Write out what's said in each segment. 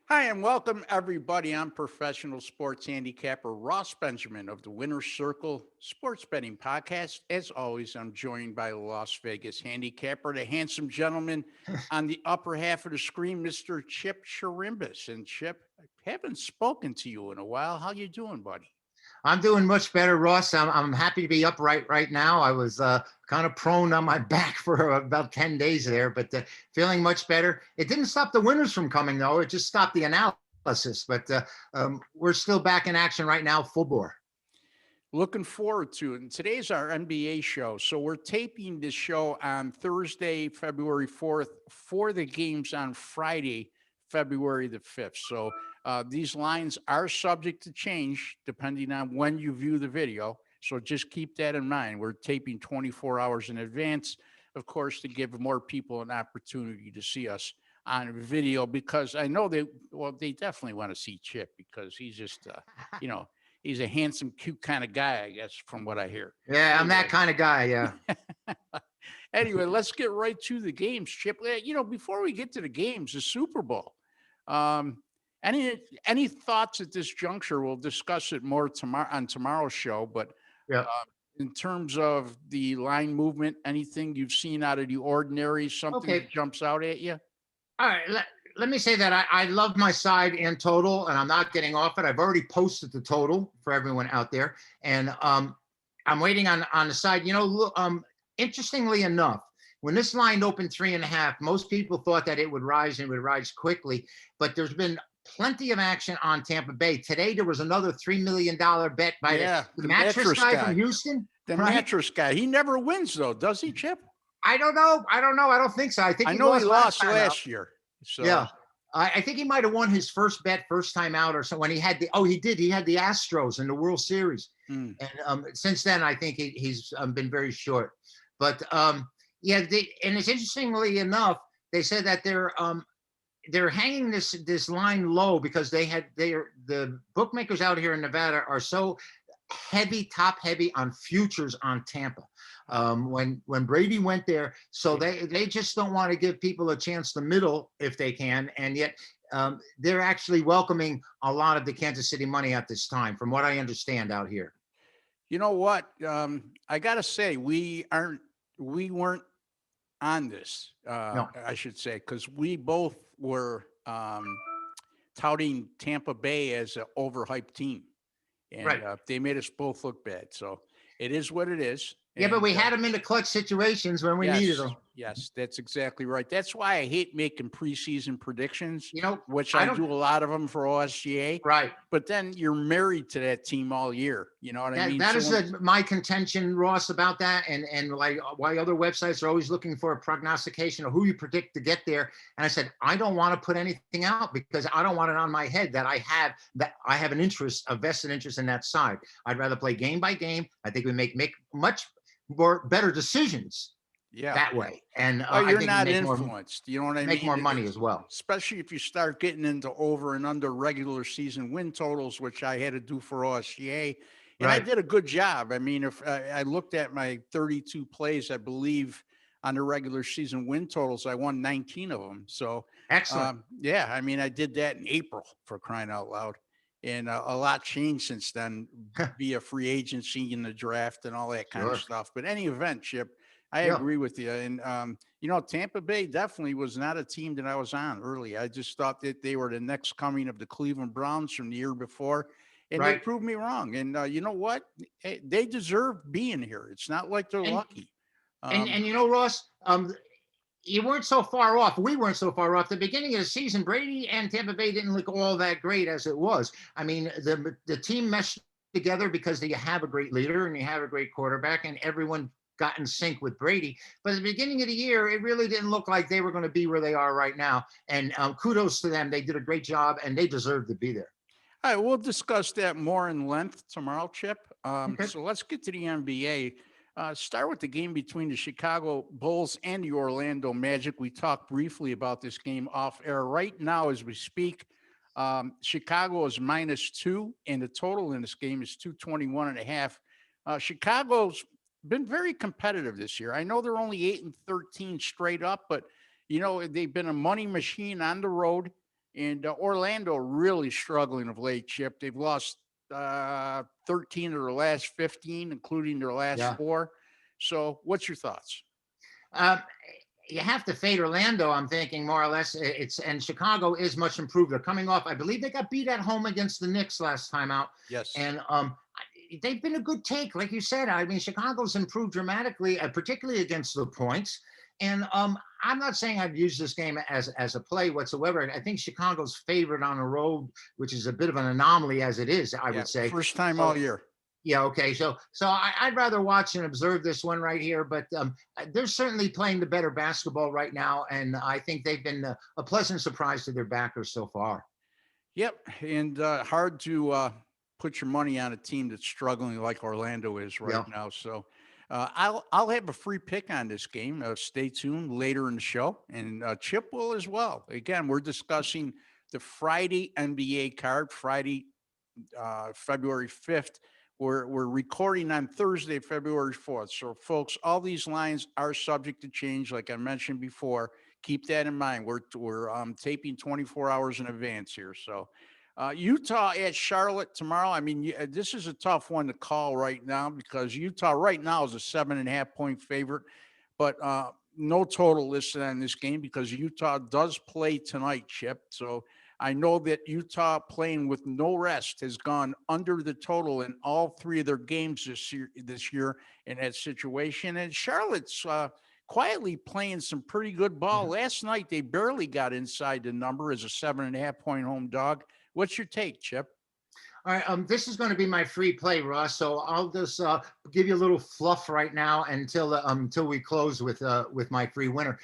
Hi, and welcome everybody. I'm professional sports handicapper Ross Benjamin of the Winner's Circle Sports Betting Podcast. As always, I'm joined by the Las Vegas handicapper, the handsome gentleman on the upper half of the screen, Mr. Chip Chirimbes. And Chip, I haven't spoken to you in a while. How you doing, buddy? I'm doing much better, Ross. I'm happy to be upright right now. I was kind of prone on my back for about 10 days there, but feeling much better. It didn't stop the winners from coming, though. It just stopped the analysis. But we're still back in action right now, full bore. Looking forward to it. And today's our NBA show. So we're taping this show on Thursday, February 4th, for the games on Friday, February the 5th. So these lines are subject to change depending on when you view the video. So just keep that in mind. We're taping 24 hours in advance, of course, to give more people an opportunity to see us on video, because I know they definitely want to see Chip because he's just, he's a handsome, cute kind of guy, I guess, from what I hear. Yeah, I'm that kind of guy. Yeah. Anyway, let's get right to the games, Chip. Before we get to the games, the Super Bowl. Um, any thoughts at this juncture? We'll discuss it more tomorrow on tomorrow's show. But Yeah. in terms of the line movement, anything you've seen out of the ordinary, something Okay. that jumps out at you? All right. Let me say that I love my side in total, and I'm not getting off it. I've already posted the total for everyone out there, and I'm waiting on the side. Interestingly enough, when this line opened 3.5, most people thought that it would rise and would rise quickly, but there's been plenty of action on Tampa Bay. Today, there was another $3 million bet by the mattress guy from Houston. The mattress guy. He never wins, though, does he, Chip? I don't know. I don't think so. I think I know he lost last year. So. Yeah. I think he might have won his first bet first time out or so when he had he had the Astros in the World Series. And since then, I think he's been very short. But and it's interestingly enough, they said that they're hanging this line low because the bookmakers out here in Nevada are so top heavy on futures on Tampa. When Brady went there, so they just don't want to give people a chance to middle if they can, and yet they're actually welcoming a lot of the Kansas City money at this time, from what I understand out here. You know what? I gotta say, we weren't on this. No. I should say, because we both were touting Tampa Bay as an overhyped team, and Right. They made us both look bad. So it is what it is. Yeah, but we had them in the clutch situations when we needed them. Yes, that's exactly right. That's why I hate making preseason predictions, which I do a lot of them for OSGA. Right. But then you're married to that team all year. You know what I mean? That is my contention, Ross, about that. And like why other websites are always looking for a prognostication of who you predict to get there. And I said, I don't want to put anything out because I don't want it on my head that I have an interest, a vested interest in that side. I'd rather play game by game. I think we make much better decisions that way. And you're not influenced. You know what I mean? Make more money as well. Especially if you start getting into over and under regular season win totals, which I had to do for OSGA. And I did a good job. I mean, if I looked at my 32 plays, I believe on the regular season win totals, I won 19 of them. So excellent. I mean, I did that in April, for crying out loud. And a lot changed since then via free agency and the draft and all that kind of stuff. But any event, Chip, I agree with you. And, Tampa Bay definitely was not a team that I was on early. I just thought that they were the next coming of the Cleveland Browns from the year before. And they proved me wrong. And you know what? They deserve being here. It's not like they're lucky. Ross, you weren't so far off. We weren't so far off. The beginning of the season, Brady and Tampa Bay didn't look all that great as it was. I mean, the team meshed together because you have a great leader and you have a great quarterback, and everyone got in sync with Brady. But at the beginning of the year, it really didn't look like they were going to be where they are right now. And kudos to them. They did a great job, and they deserve to be there. All right, we'll discuss that more in length tomorrow, Chip. So let's get to the NBA. Start with the game between the Chicago Bulls and the Orlando Magic. We talked briefly about this game off air. Right now, as we speak, Chicago is -2, and the total in this game is 221.5. Chicago's been very competitive this year. I know they're only 8-13 straight up, but they've been a money machine on the road. And Orlando really struggling of late, Chip. They've lost 13 of their last 15, including their last Yeah. four. So what's your thoughts? Um, you have to fade Orlando. I'm thinking more or less. It's and Chicago is much improved. They're coming off. I believe they got beat at home against the Knicks last time out, Yes. and they've been a good take, like you said. I mean, Chicago's improved dramatically, particularly against the points. And I'm not saying I'd use this game as a play whatsoever. I think Chicago's favored on the road, which is a bit of an anomaly as it is, I Yeah. would say. First time So all year. yeah, okay. So I'd rather watch and observe this one right here, but they're certainly playing the better basketball right now, and I think they've been a pleasant surprise to their backers so far. Yep. And hard to put your money on a team that's struggling like Orlando is right Yeah. now. So I'll have a free pick on this game. Stay tuned later in the show, and Chip will as well. Again, we're discussing the Friday NBA card, Friday, February 5th. We're recording on Thursday, February 4th. So, folks, all these lines are subject to change, like I mentioned before. Keep that in mind. We're taping 24 hours in advance here. So, Utah at Charlotte tomorrow. I mean, this is a tough one to call right now because Utah right now is a 7.5 point favorite, but no total listed on this game because Utah does play tonight, Chip. So I know that Utah playing with no rest has gone under the total in all three of their games this year in that situation. And Charlotte's quietly playing some pretty good ball. Last night they barely got inside the number as a 7.5 point home dog. What's your take, Chip? All right, this is going to be my free play, Ross. So I'll just give you a little fluff right now until we close with my free winner.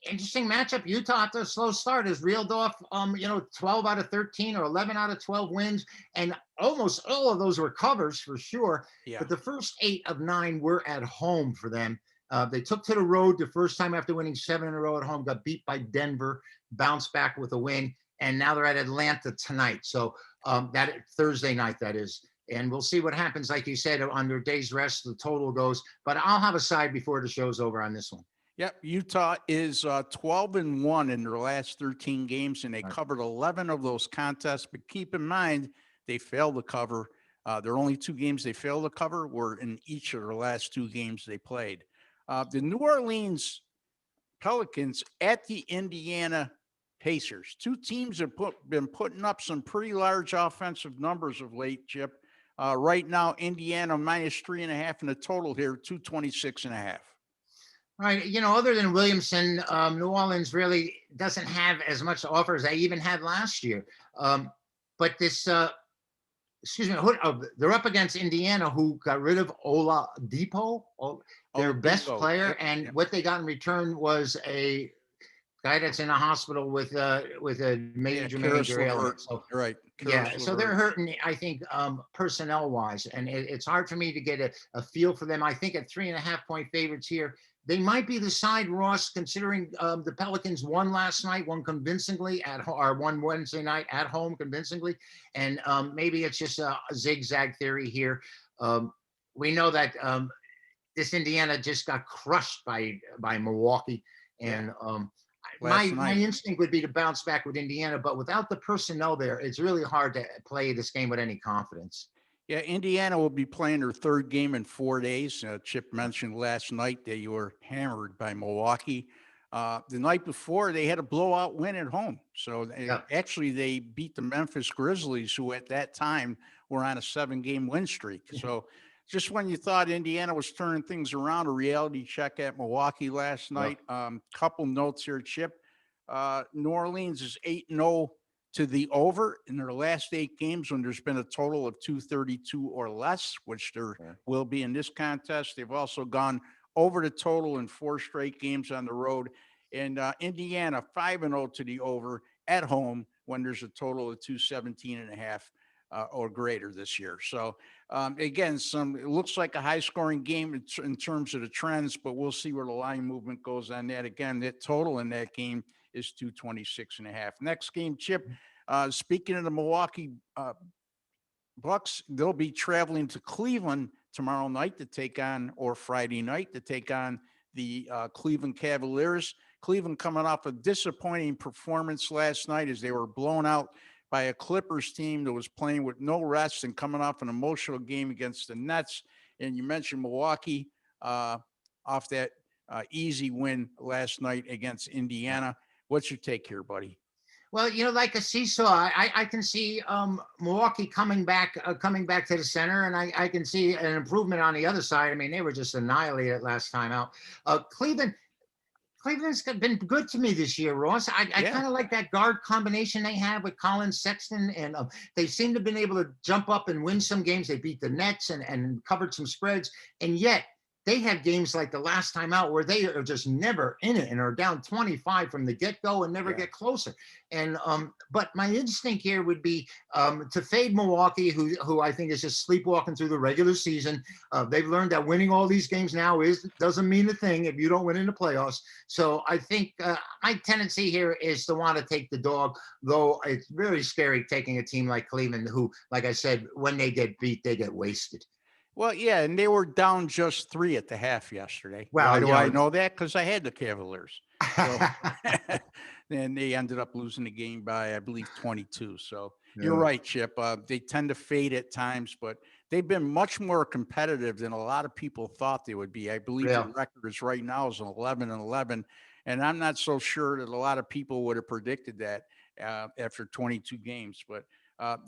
Interesting matchup. Utah after a slow start has reeled off 12 out of 13 or 11 out of 12 wins, and almost all of those were covers for sure. Yeah. But the first 8 of 9 were at home for them. They took to the road the first time after winning 7 in a row at home, got beat by Denver, bounced back with a win, and now they're at Atlanta tonight. So that Thursday night, that is. And we'll see what happens. Like you said, on their day's rest, the total goes. But I'll have a side before the show's over on this one. Yep, Utah is 12-1 in their last 13 games, and they covered 11 of those contests. But keep in mind, they failed to cover. Their only 2 games they failed to cover were in each of their last 2 games they played. The New Orleans Pelicans at the Indiana Pacers. 2 teams have been putting up some pretty large offensive numbers of late, Chip. Right now, Indiana minus 3.5 in the total here, 226.5. Right. Other than Williamson, New Orleans really doesn't have as much to offer as they even had last year. But this, excuse me, they're up against Indiana, who got rid of Oladipo, their best player, and what they got in return was a guy that's in a hospital with a major ailment. So right. Yeah, so they're hurting, I think, personnel wise, and it's hard for me to get a feel for them. I think at 3.5 point favorites here, they might be the side, Ross, considering the Pelicans won last night, won convincingly won Wednesday night at home convincingly, and maybe it's just a zigzag theory here. We know that this Indiana just got crushed by Milwaukee, and my instinct would be to bounce back with Indiana, but without the personnel there, it's really hard to play this game with any confidence. Yeah, Indiana will be playing their 3rd game in 4 days. Chip mentioned last night that you were hammered by Milwaukee. The night before, they had a blowout win at home. So actually, they beat the Memphis Grizzlies, who at that time were on a 7-game win streak. So just when you thought Indiana was turning things around, a reality check at Milwaukee last night. Couple notes here, Chip. New Orleans is 8-0 to the over in their last 8 games when there's been a total of 232 or less, which there will be in this contest. They've also gone over the total in 4 straight games on the road. And Indiana 5-0 to the over at home when there's a total of 217.5 or greater this year. So again, it looks like a high scoring game in terms of the trends, but we'll see where the line movement goes on that. Again, that total in that game is 226.5. Next game, Chip, speaking of the Milwaukee Bucks, they'll be traveling to Cleveland tomorrow night to take on, or Friday night to take on the Cleveland Cavaliers. Cleveland coming off a disappointing performance last night as they were blown out by a Clippers team that was playing with no rest and coming off an emotional game against the Nets. And you mentioned Milwaukee off that easy win last night against Indiana. What's your take here, buddy? Well, like a seesaw, I can see Milwaukee coming back to the center, and I can see an improvement on the other side. I mean, they were just annihilated last time out. Cleveland's been good to me this year, Ross. I Yeah. kind of like that guard combination they have with Collins, Sexton, and they seem to have been able to jump up and win some games. They beat the Nets and covered some spreads, and yet they have games like the last time out where they are just never in it and are down 25 from the get-go and never get closer. And but my instinct here would be to fade Milwaukee, who I think is just sleepwalking through the regular season. They've learned that winning all these games now doesn't mean a thing if you don't win in the playoffs. So I think my tendency here is to want to take the dog, though it's really scary taking a team like Cleveland, who, like I said, when they get beat, they get wasted. Well, yeah, and they were down just 3 at the half yesterday. Well, Why do I know that? Because I had the Cavaliers. So, and they ended up losing the game by, I believe, 22. So you're right, Chip. They tend to fade at times, but they've been much more competitive than a lot of people thought they would be. I believe the record is right now is an 11-11, and I'm not so sure that a lot of people would have predicted that after 22 games. But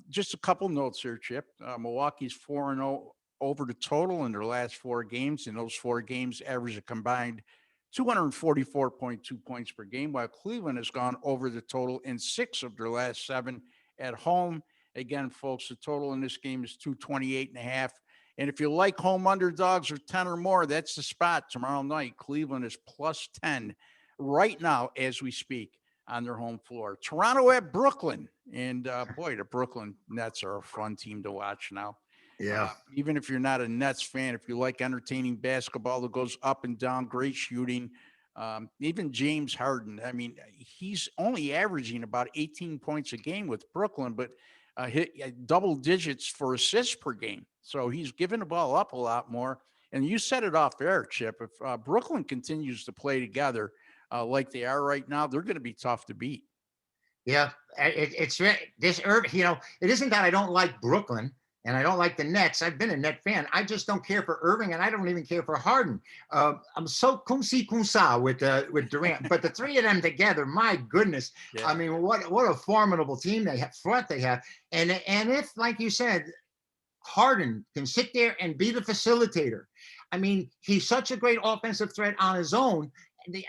just a couple notes here, Chip. Milwaukee's 4-0 over the total in their last 4 games. In those 4 games, average a combined 244.2 points per game, while Cleveland has gone over the total in 6 of their last 7 at home. Again, folks, the total in this game is 228.5. And if you like home underdogs or 10 or more, that's the spot tomorrow night. Cleveland is plus 10 right now as we speak on their home floor. Toronto at Brooklyn. And boy, the Brooklyn Nets are a fun team to watch now. Yeah. Even if you're not a Nets fan, if you like entertaining basketball that goes up and down, great shooting, even James Harden, I mean, he's only averaging about 18 points a game with Brooklyn, but hit double digits for assists per game. So he's giving the ball up a lot more. And you set it off there, Chip. If Brooklyn continues to play together like they are right now, they're going to be tough to beat. Yeah, it's this Irving. It isn't that I don't like Brooklyn and I don't like the Nets. I've been a Net fan. I just don't care for Irving, and I don't even care for Harden. I'm so kunsa with Durant, but the 3 of them together, my goodness! Yeah. I mean, what a formidable team they have. And if, like you said, Harden can sit there and be the facilitator. I mean, he's such a great offensive threat on his own.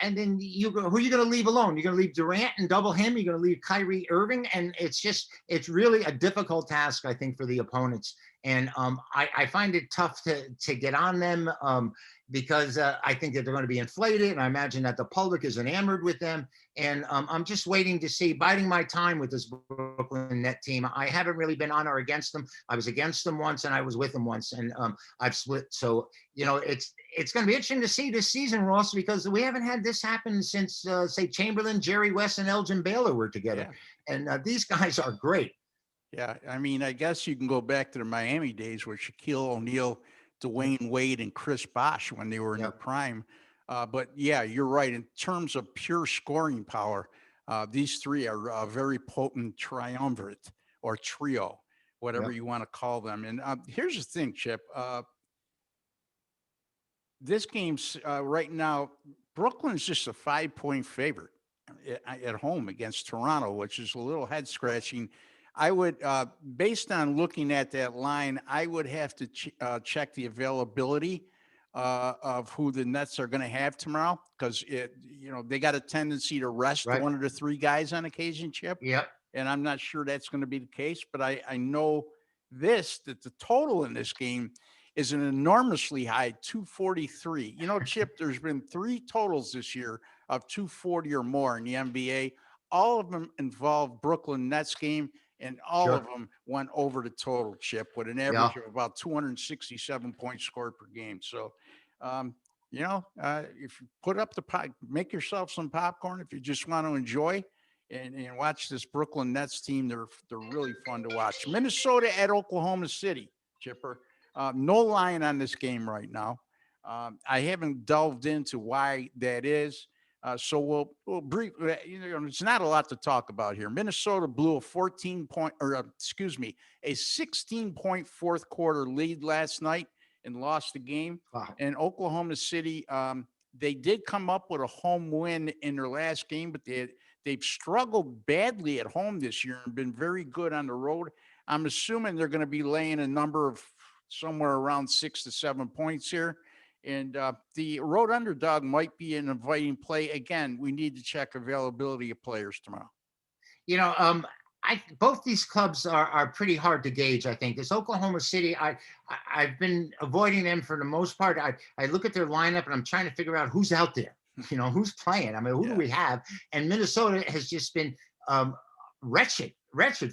And then who are you going to leave alone? You're going to leave Durant and double him. You're going to leave Kyrie Irving. And it's really a difficult task, I think, for the opponents. And I find it tough to get on them because I think that they're going to be inflated. And I imagine that the public is enamored with them. And I'm just waiting to see, biding my time with this Brooklyn Net team. I haven't really been on or against them. I was against them once and I was with them once. And I've split. So, it's going to be interesting to see this season, Ross, because we haven't had this happen since, say, Chamberlain, Jerry West, and Elgin Baylor were together. Yeah. And these guys are great. Yeah, I mean, I guess you can go back to the Miami days with Shaquille O'Neal, Dwayne Wade, and Chris Bosh when they were in their prime. But yeah, you're right. In terms of pure scoring power, these 3 are a very potent triumvirate or trio, whatever you want to call them. And here's the thing, Chip. This game's right now, Brooklyn's just a 5-point favorite at home against Toronto, which is a little head scratching. I would, based on looking at that line, I would have to check the availability of who the Nets are going to have tomorrow, because they got a tendency to rest one of the 3 guys on occasion, Chip. Yep. And I'm not sure that's going to be the case, but I know that the total in this game is an enormously high 243. Chip, there's been 3 totals this year of 240 or more in the NBA. All of them involve Brooklyn Nets game. And all of them went over the total, Chip, with an average of about 267 points scored per game. So, if you put up make yourself some popcorn if you just want to enjoy and watch this Brooklyn Nets team. They're really fun to watch. Minnesota at Oklahoma City, Chipper. No line on this game right now. I haven't delved into why that is. So we'll brief. It's not a lot to talk about here. Minnesota blew a 14 point, or excuse me, a 16-point fourth quarter lead last night and lost the game. Wow. And Oklahoma City, they did come up with a home win in their last game, but they've struggled badly at home this year and been very good on the road. I'm assuming they're going to be laying a number of somewhere around 6 to 7 points here. And the road underdog might be an inviting play. Again, we need to check availability of players tomorrow. You know, I both these clubs are pretty hard to gauge. I think this Oklahoma City, I've been avoiding them for the most part. I look at their lineup and I'm trying to figure out who's out there. You know, who's playing. I mean, who do we have? And Minnesota has just been wretched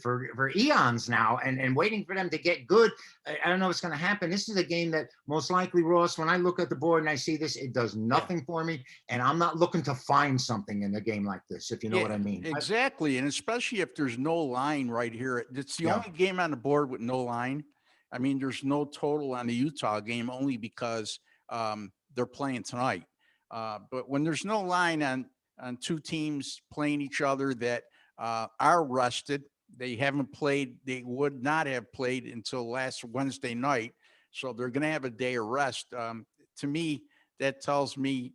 for eons now, and waiting for them to get good. I don't know what's going to happen. This is a game that most likely, Ross, when I look at the board and I see this, it does nothing for me, and I'm not looking to find something in a game like this, if you know what I mean. Exactly, and especially if there's no line right here. It's the only game on the board with no line. I mean, there's no total on the Utah game only because they're playing tonight. But when there's no line on two teams playing each other that are rested. They haven't played. They would not have played until last Wednesday night. So they're going to have a day of rest. To me, that tells me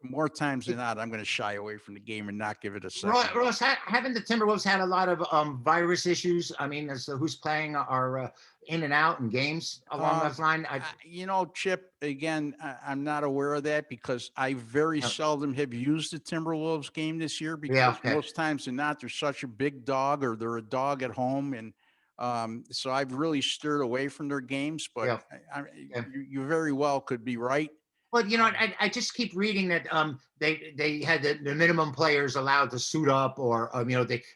more times than not, I'm going to shy away from the game and not give it a second. Ross, haven't the Timberwolves had a lot of virus issues? I mean, as to who's playing are in and out in games along that line. Chip, again, I'm not aware of that because I very seldom have used the Timberwolves game this year because most times than not, they're such a big dog or they're a dog at home. And so I've really steered away from their games, but you very well could be right. But I just keep reading that they had the minimum players allowed to suit up, or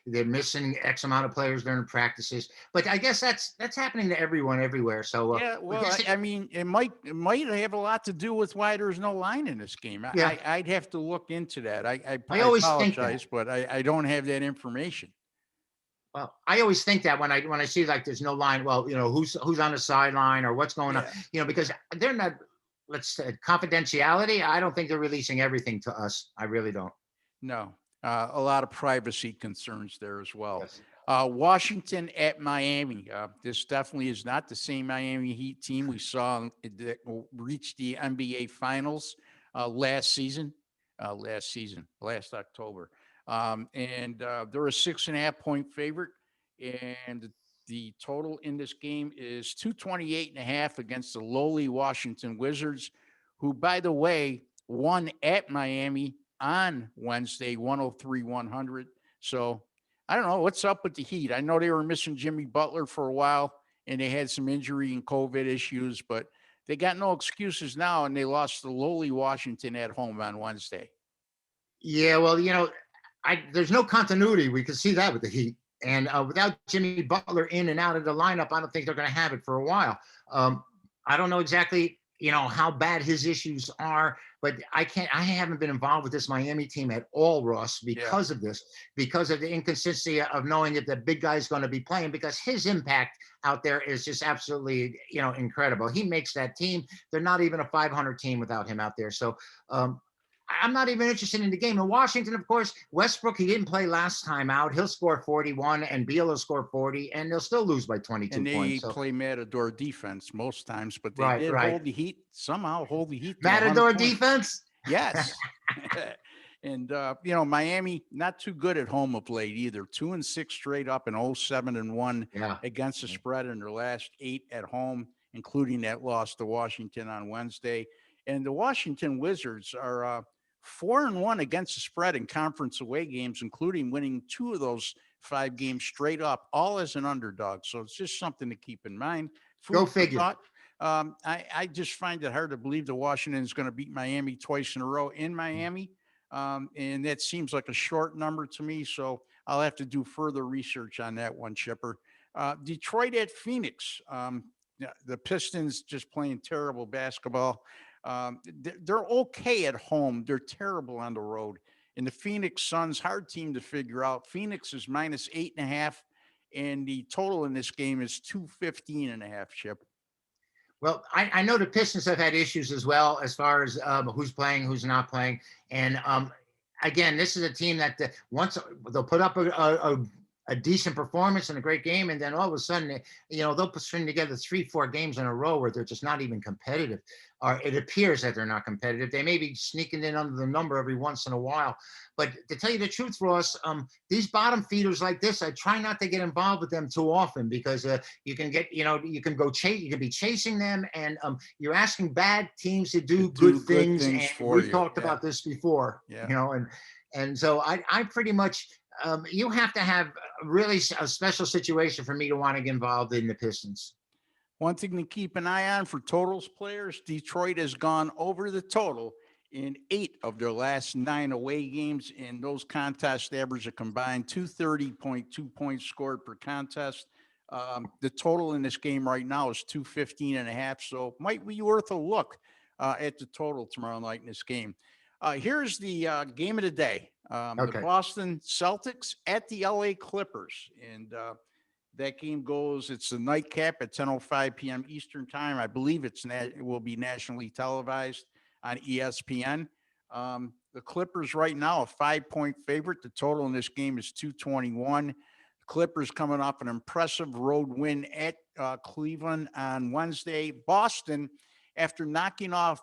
they're missing X amount of players during practices. But I guess that's happening to everyone everywhere. So I mean, it might have a lot to do with why there's no line in this game. I'd have to look into that. I always apologize, think that. but I don't have that information. Well, I always think that when I see like there's no line, well, who's on the sideline or what's going on, because they're not. Let's say confidentiality. I don't think they're releasing everything to us. I really don't. No, a lot of privacy concerns there as well. Yes. Washington at Miami. This definitely is not the same Miami Heat team we saw that reached the NBA Finals last October. And they're a 6.5-point favorite. And the total in this game is 228.5 against the lowly Washington Wizards, who, by the way, won at Miami on Wednesday, 103-100. So I don't know what's up with the Heat. I know they were missing Jimmy Butler for a while, and they had some injury and COVID issues, but they got no excuses now, and they lost to lowly Washington at home on Wednesday. Yeah, well, there's no continuity. We can see that with the Heat. And without Jimmy Butler in and out of the lineup, I don't think they're going to have it for a while. I don't know exactly, how bad his issues are, but I haven't been involved with this Miami team at all, Ross, because of this, because of the inconsistency of knowing that the big guy's going to be playing, because his impact out there is just absolutely, incredible. He makes that team. They're not even a 500 team without him out there. So, I'm not even interested in the game. In Washington, of course, Westbrook, he didn't play last time out. He'll score 41, and Beal will score 40, and they'll still lose by 22 points. And they play Matador defense most times, but they did hold the Heat, somehow hold the Heat. Matador defense? Yes. And, Miami, not too good at home of late either. 2-6 straight up and 0-7-1 against the spread in their last 8 at home, including that loss to Washington on Wednesday. And the Washington Wizards are 4-1 against the spread in conference away games, including winning 2 of those 5 games straight up, all as an underdog. So it's just something to keep in mind. Go figure. I just find it hard to believe that Washington is going to beat Miami twice in a row in Miami. And that seems like a short number to me. So I'll have to do further research on that one, Chipper. Detroit at Phoenix. The Pistons just playing terrible basketball. They're okay at home. They're terrible on the road. And the Phoenix Suns, hard team to figure out. Phoenix is minus 8.5, and the total in this game is 215.5, Chip. Well, I know the Pistons have had issues as well as far as who's playing, who's not playing. And again, this is a team that once they'll put up a decent performance and a great game, and then all of a sudden, they'll string together 3-4 games in a row where they're just not even competitive, or it appears that they're not competitive. They may be sneaking in under the number every once in a while, but to tell you the truth, Ross, these bottom feeders like this, I try not to get involved with them too often, because you can get, you can be chasing them, and you're asking bad teams to do good things. And for we you. talked about this before, and so I pretty much. You have to have really a special situation for me to want to get involved in the Pistons. One thing to keep an eye on for totals players, Detroit has gone over the total in 8 of their last 9 away games. In those contests, average a combined 230.2 points scored per contest. The total in this game right now is 215.5. So might be worth a look at the total tomorrow night in this game. Here's the game of the day. The Boston Celtics at the LA Clippers. And that game goes, it's the nightcap at 10:05 p.m. Eastern time. I believe it will be nationally televised on ESPN. The Clippers right now a 5-point favorite. The total in this game is 221. The Clippers coming off an impressive road win at Cleveland on Wednesday. Boston, after knocking off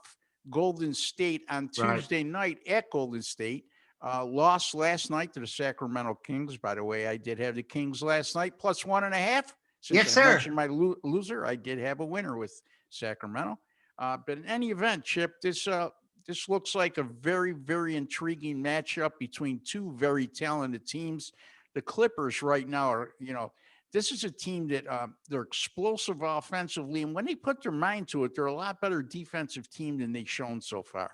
Golden State on Tuesday night at Golden State, lost last night to the Sacramento Kings. By the way, I did have the Kings last night plus 1.5. Yes, I sir. mentioned my loser, I did have a winner with Sacramento. But in any event, Chip, this looks like a very, very intriguing matchup between two very talented teams. The Clippers right now are, this is a team that they're explosive offensively, and when they put their mind to it, they're a lot better defensive team than they've shown so far.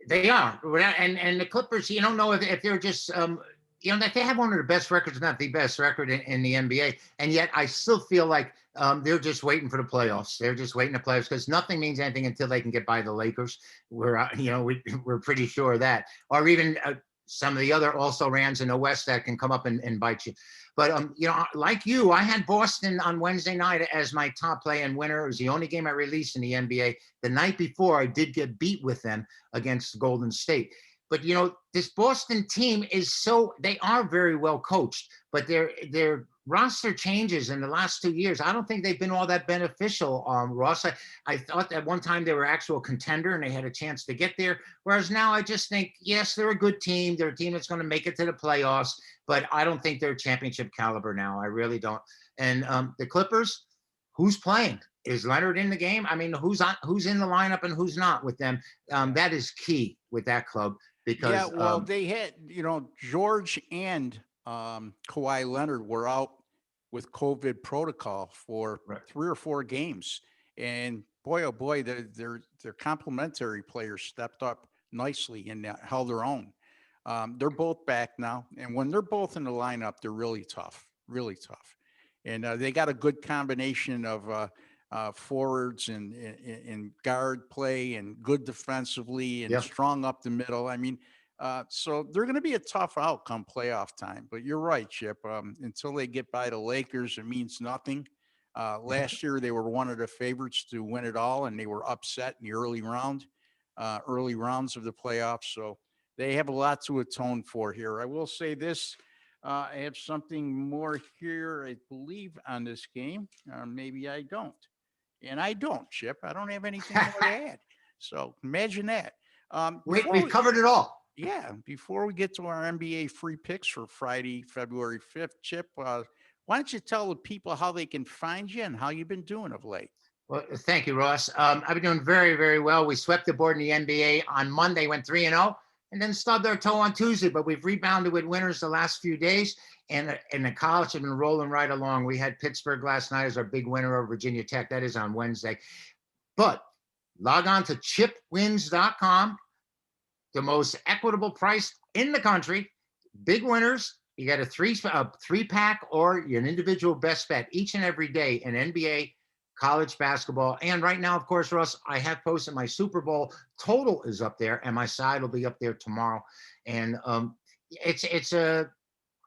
They are, and the Clippers. You don't know if they're just, that they have one of the best records, not the best record in the NBA, and yet I still feel like they're just waiting for the playoffs. They're just waiting to playoffs, because nothing means anything until they can get by the Lakers. We're pretty sure of that, or even some of the other also rans in the West that can come up and bite you. But like you, I had Boston on Wednesday night as my top play and winner. It was the only game I released in the NBA. The night before, I did get beat with them against Golden State. But this Boston team they are very well coached, but their roster changes in the last 2 years. I don't think they've been all that beneficial, Ross. I thought at one time they were actual contender and they had a chance to get there. Whereas now I just think, yes, they're a good team. They're a team that's going to make it to the playoffs, but I don't think they're championship caliber now. I really don't. And the Clippers, who's playing? Is Leonard in the game? I mean, who's in the lineup and who's not with them? That is key with that club. Because they had, George and Kawhi Leonard were out with COVID protocol for 3 or 4 games, and boy, oh boy, their complementary players stepped up nicely and held their own. They're both back now, and when they're both in the lineup, they're really tough, and they got a good combination of forwards and guard play, and good defensively, and strong up the middle. I mean, so they're going to be a tough outcome playoff time. But you're right, Chip. Until they get by the Lakers, it means nothing. Last year, they were one of the favorites to win it all, and they were upset in the early rounds of the playoffs. So they have a lot to atone for here. I will say this. I have something more here, I believe, on this game. Maybe I don't. And I don't, Chip. I don't have anything more to add. So imagine that. We've covered it all. Yeah. Before we get to our NBA free picks for Friday, February 5th, Chip, why don't you tell the people how they can find you and how you've been doing of late? Well, thank you, Ross. I've been doing very, very well. We swept the board in the NBA on Monday, went 3-0, and then stubbed our toe on Tuesday. But we've rebounded with winners the last few days. And the college have been rolling right along. We had Pittsburgh last night as our big winner over Virginia Tech. That is on Wednesday. But log on to chipwins.com, the most equitable price in the country. Big winners. You got a three-pack or an individual best bet each and every day in NBA, college basketball. And right now, of course, Russ, I have posted my Super Bowl total is up there, and my side will be up there tomorrow. And it's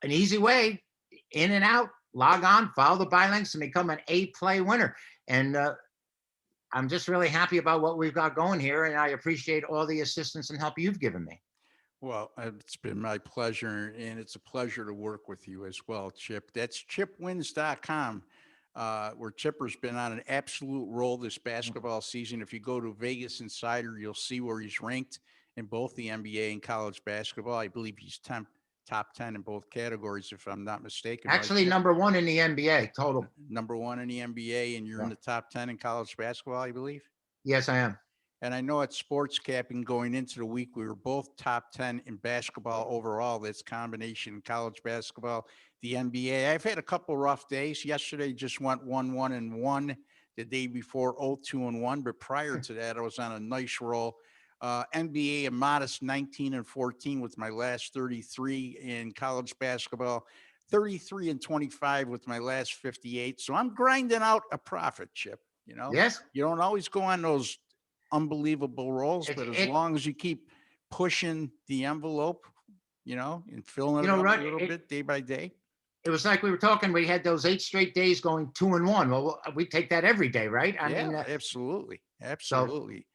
an easy way, in and out, log on, follow the buy links, and become an 8-play winner. And I'm just really happy about what we've got going here, and I appreciate all the assistance and help you've given me. Well, it's been my pleasure, and it's a pleasure to work with you as well, Chip. That's chipwins.com, where Chipper's been on an absolute roll this basketball season. If you go to Vegas Insider, you'll see where he's ranked in both the NBA and college basketball. I believe he's top 10 in both categories, if I'm not mistaken, right, Actually, Chip? number one in the NBA total. Number one in the NBA, and you're in Yeah. the top 10 in college basketball, I believe. Yes, I am. And I know at sports capping going into the week, we were both top 10 in basketball overall. That's combination college basketball, the NBA. I've had a couple rough days. Yesterday just went 1-1-1. The day before 0-2-1. But prior to that, I was on a nice roll. NBA, a modest 19-14 with my last 33 in college basketball, 33-25 with my last 58. So I'm grinding out a profit, Chip. Yes. You don't always go on those unbelievable rolls, It, but as it long as you keep pushing the envelope, and filling you it know, up a Rod, little bit day by day. it was like we were talking. We had those 8 straight days going 2-1. Well, we take that every day, right? I Yeah, mean, absolutely. so Absolutely.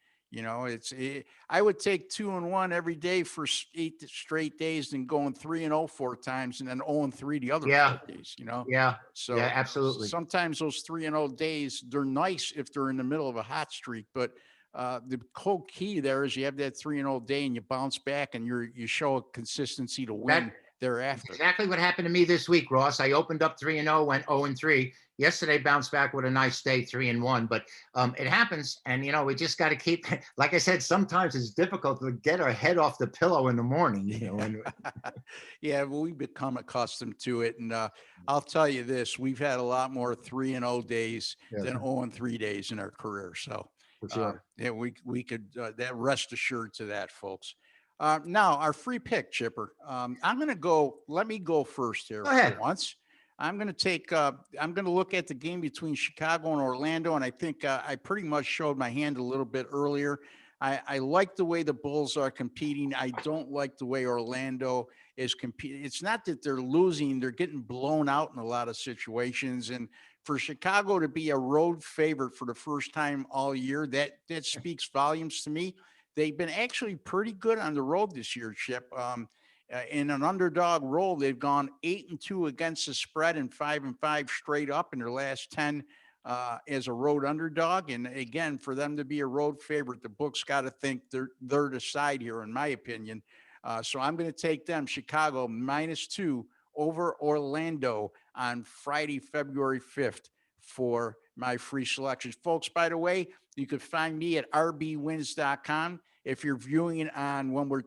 I would take 2-1 every day for 8 straight days and going 3-0 4 times and then 0-3 the other yeah, 4 days. yeah, yeah, So absolutely. sometimes those 3-0 days, they're nice if they're in the middle of a hot streak, but the whole key there is you have that 3-0 day and you bounce back and you show a consistency to win That It's thereafter. exactly what happened to me this week, Ross. I opened up 3-0, went 0-3. Yesterday, bounced back with a nice day, 3-1. But it happens, and we just got to keep. Like I said, sometimes it's difficult to get our head off the pillow in the morning. And Yeah, well, we become accustomed to it. And I'll tell you this, we've had a lot more 3-0 days yeah, than 0-3 days in our career. So for sure. yeah, we could that rest assured to that, folks. Now our free pick, Chipper. Let me go first here Go for ahead. once. I'm going to look at the game between Chicago and Orlando. And I think I pretty much showed my hand a little bit earlier. I like the way the Bulls are competing. I don't like the way Orlando is competing. It's not that they're losing, they're getting blown out in a lot of situations. And for Chicago to be a road favorite for the first time all year, that speaks volumes to me. They've been actually pretty good on the road this year, Chip. In an underdog role, they've gone 8-2 against the spread and 5-5 straight up in their last 10 as a road underdog. And again, for them to be a road favorite, the books got to think they're the side here, in my opinion. So I'm going to take them, Chicago -2 over Orlando on Friday, February 5th for my free selections. Folks, by the way, you could find me at rbwins.com. If you're viewing on when we're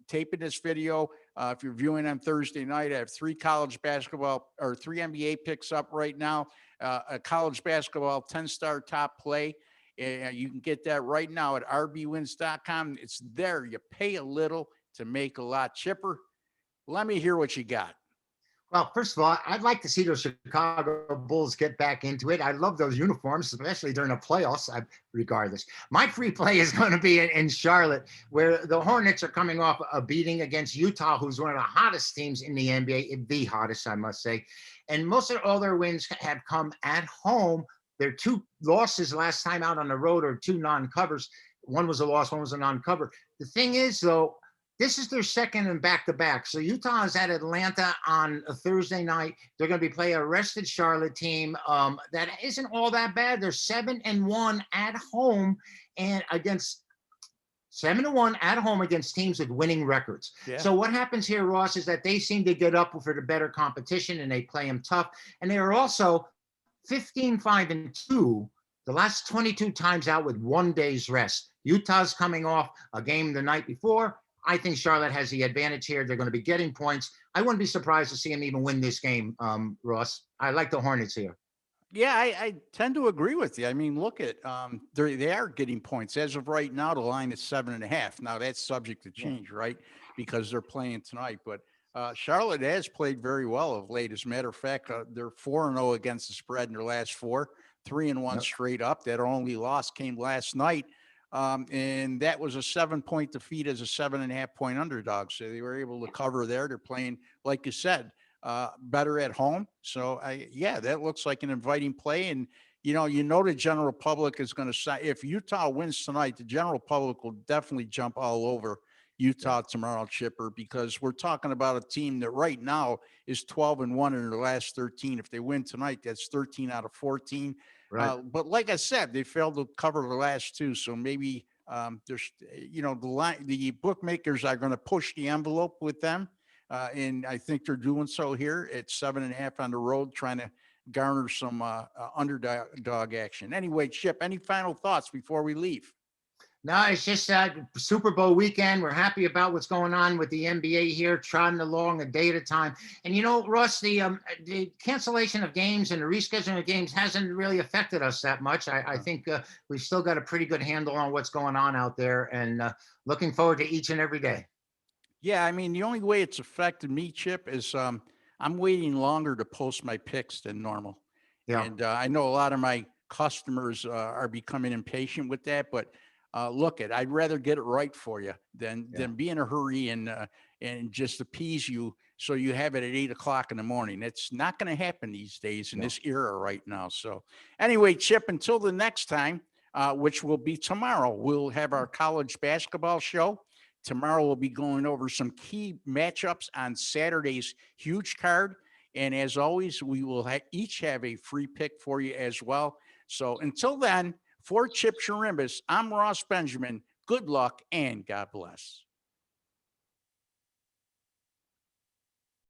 taping this video, if you're viewing on Thursday night, I have 3 college basketball or 3 NBA picks up right now. A college basketball 10-star top play. You can get that right now at rbwins.com. It's there. You pay a little to make a lot. Chipper, let me hear what you got. Well, first of all, I'd like to see those Chicago Bulls get back into it. I love those uniforms, especially during the playoffs. Regardless, my free play is going to be in Charlotte, where the Hornets are coming off a beating against Utah, who's one of the hottest teams in the NBA, the hottest, I must say. And most of all their wins have come at home. Their 2 losses last time out on the road are 2 non-covers. One was a loss, one was a non-cover. The thing is, though, this is their second and back-to-back. So Utah is at Atlanta on a Thursday night. They're going to be playing a rested Charlotte team that isn't all that bad. They're 7-1 at home and against 7-1 at home against teams with winning records. Yeah. So what happens here, Ross, is that they seem to get up for the better competition and they play them tough. And they are also 15-5-2 the last 22 times out with 1 day's rest. Utah's coming off a game the night before. I think Charlotte has the advantage here. They're going to be getting points. I wouldn't be surprised to see them even win this game, Ross. I like the Hornets here. Yeah, I tend to agree with you. I mean, look at they are getting points as of right now. The line is 7.5. Now that's subject to change, right? Because they're playing tonight. But Charlotte has played very well of late. As a matter of fact, they're 4-0 against the spread in their last 4, 3-1 straight up. That only loss came last night. And that was a 7-point defeat as a 7.5-point underdog. So they were able to cover there. They're playing, like you said, better at home. So that looks like an inviting play. And the general public is going to say, if Utah wins tonight, the general public will definitely jump all over Utah tomorrow, Chipper, because we're talking about a team that right now is 12-1 in their last 13. If they win tonight, that's 13 out of 14. Right. But like I said, they failed to cover the last two. So maybe there's, the bookmakers are going to push the envelope with them. And I think they're doing so here at 7.5 on the road, trying to garner some underdog action. Anyway, Chip, any final thoughts before we leave? No, it's just Super Bowl weekend. We're happy about what's going on with the NBA here, trotting along a day at a time. And Ross, the cancellation of games and the rescheduling of games hasn't really affected us that much. I think we've still got a pretty good handle on what's going on out there, and looking forward to each and every day. Yeah, I mean, the only way it's affected me, Chip, is I'm waiting longer to post my picks than normal. Yeah. And I know a lot of my customers are becoming impatient with that, but I'd rather get it right for you than be in a hurry and just appease you so you have it at 8 o'clock in the morning. It's not going to happen these days in this era right now. So anyway, Chip, until the next time, which will be tomorrow, we'll have our college basketball show. Tomorrow we'll be going over some key matchups on Saturday's huge card. And as always, we will each have a free pick for you as well. So until then, for Chip Chirimbes, I'm Ross Benjamin. Good luck and God bless.